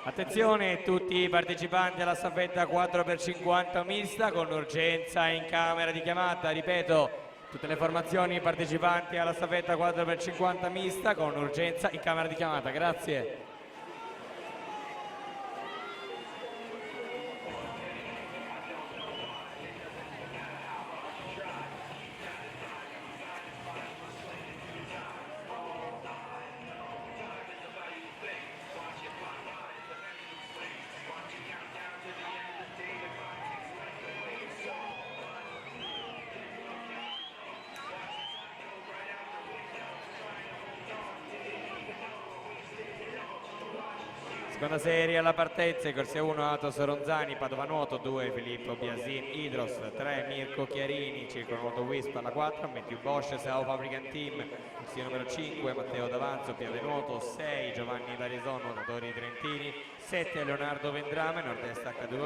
Attenzione tutti i partecipanti alla staffetta 4x50 mista con urgenza in camera di chiamata, ripeto, tutte le formazioni partecipanti alla staffetta 4x50 mista con urgenza in camera di chiamata, grazie. Seconda serie alla partenza, corsia 1 Atos Ronzani, Padova Nuoto, 2 Filippo Biasin Idros, 3 Mirko Chiarini, Circolo Nuoto Wisp alla 4, Matthew Bosch, Sao Fabrican Team, corsia numero 5 Matteo D'Avanzo, Piave Nuoto, 6 Giovanni Varison, nuotatori trentini, 7 Leonardo Vendrame, Nord-Est H2.